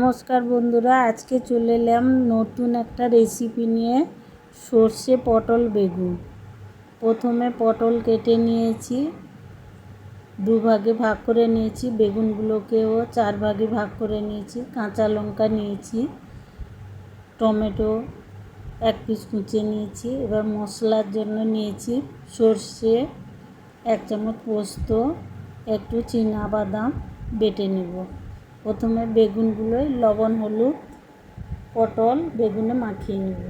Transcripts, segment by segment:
নমস্কার বন্ধুরা, আজকে চলে এলাম নতুন একটা রেসিপি নিয়ে। সর্ষে পটল বেগুন। প্রথমে পটল কেটে নিয়েছি, দুভাগে ভাগ করে নিয়েছি। বেগুনগুলোকেও 4 ভাগে ভাগ করে নিয়েছি। কাঁচা লঙ্কা নিয়েছি, টমেটো 1 পিস কুচিয়ে নিয়েছি। এবার মশলার জন্য নিয়েছি সর্ষে, 1 চামচ পোস্ত, একটু চীনাবাদাম বেটে নেব। প্রথমে বেগুনগুলোই লবণ হলুদ পটল বেগুনে মাখিয়ে নেব।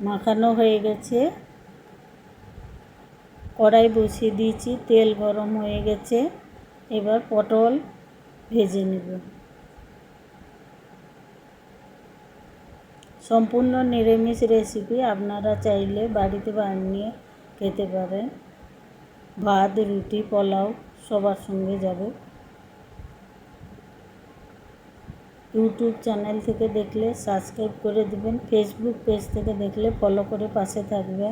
মাখানো হয়ে গেছে, কড়াই বসিয়ে দিয়েছি, তেল গরম হয়ে গেছে। এবার পটল ভেজে নেব। সম্পূর্ণ নিরামিষ রেসিপি, আপনারা চাইলে বাড়িতে বানিয়ে খেতে পারেন। ভাত, রুটি, পোলাও সবার সঙ্গে যাবে। ইউটিউব চ্যানেল থেকে দেখলে সাবস্ক্রাইব করে দেবেন, ফেসবুক পেজ থেকে দেখলে ফলো করে পাশে থাকবে।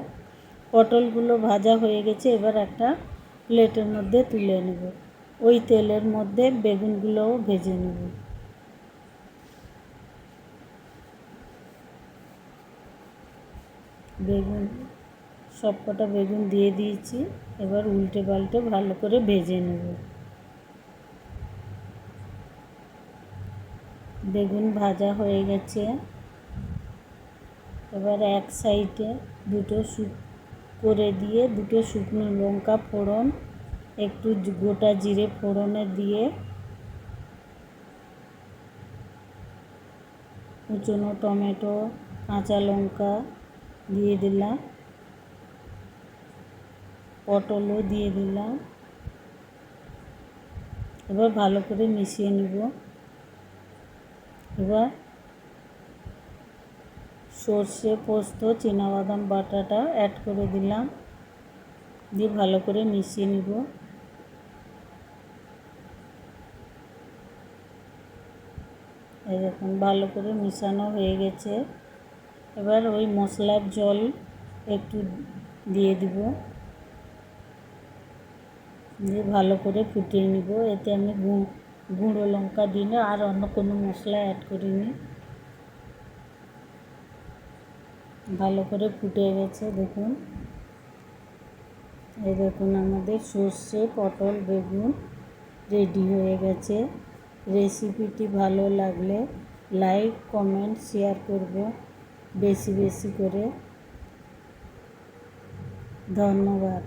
পটলগুলো ভাজা হয়ে গেছে, এবার একটা প্লেটের মধ্যে তুলে নেব। ওই তেলের মধ্যে বেগুনগুলোও ভেজে নেব। বেগুন সবকটা বেগুন দিয়ে দিয়েছি, এবার উল্টে পাল্টে ভালো করে ভেজে নেব। বেগুন ভাজা হয়ে গেছে, এবার এক সাইডে দুটো করে দিয়ে দুটো শুকনো লঙ্কা ফোড়ন, একটু গোটা জিরে ফোড়নে দিয়ে কুচনো টমেটো, কাঁচা লঙ্কা দিয়ে দিলাম, পটলও দিয়ে দিলাম। এবার ভালো করে মিশিয়ে নেব। এবার সর্ষে পোস্ত চীনাবাদাম বাটাটা অ্যাড করে দিলাম, দিয়ে ভালো করে মিশিয়ে নেব। এই দেখুন ভালো করে মিশানো হয়ে গেছে। এবার ওই মশলার জল একটু দিয়ে দিব, দিয়ে ভালো করে ফুটিয়ে নিব। এতে আমি গুঁড়ো লঙ্কা দিই আর অন্য কোনো মশলা অ্যাড করিনি। ভালো করে ফুটে গেছে দেখুন। এই দেখুন আমাদের সর্ষে পটল বেগুন রেডি হয়ে গেছে। রেসিপিটি ভালো লাগলে লাইক কমেন্ট শেয়ার করব বেশি বেশি করে। ধন্যবাদ।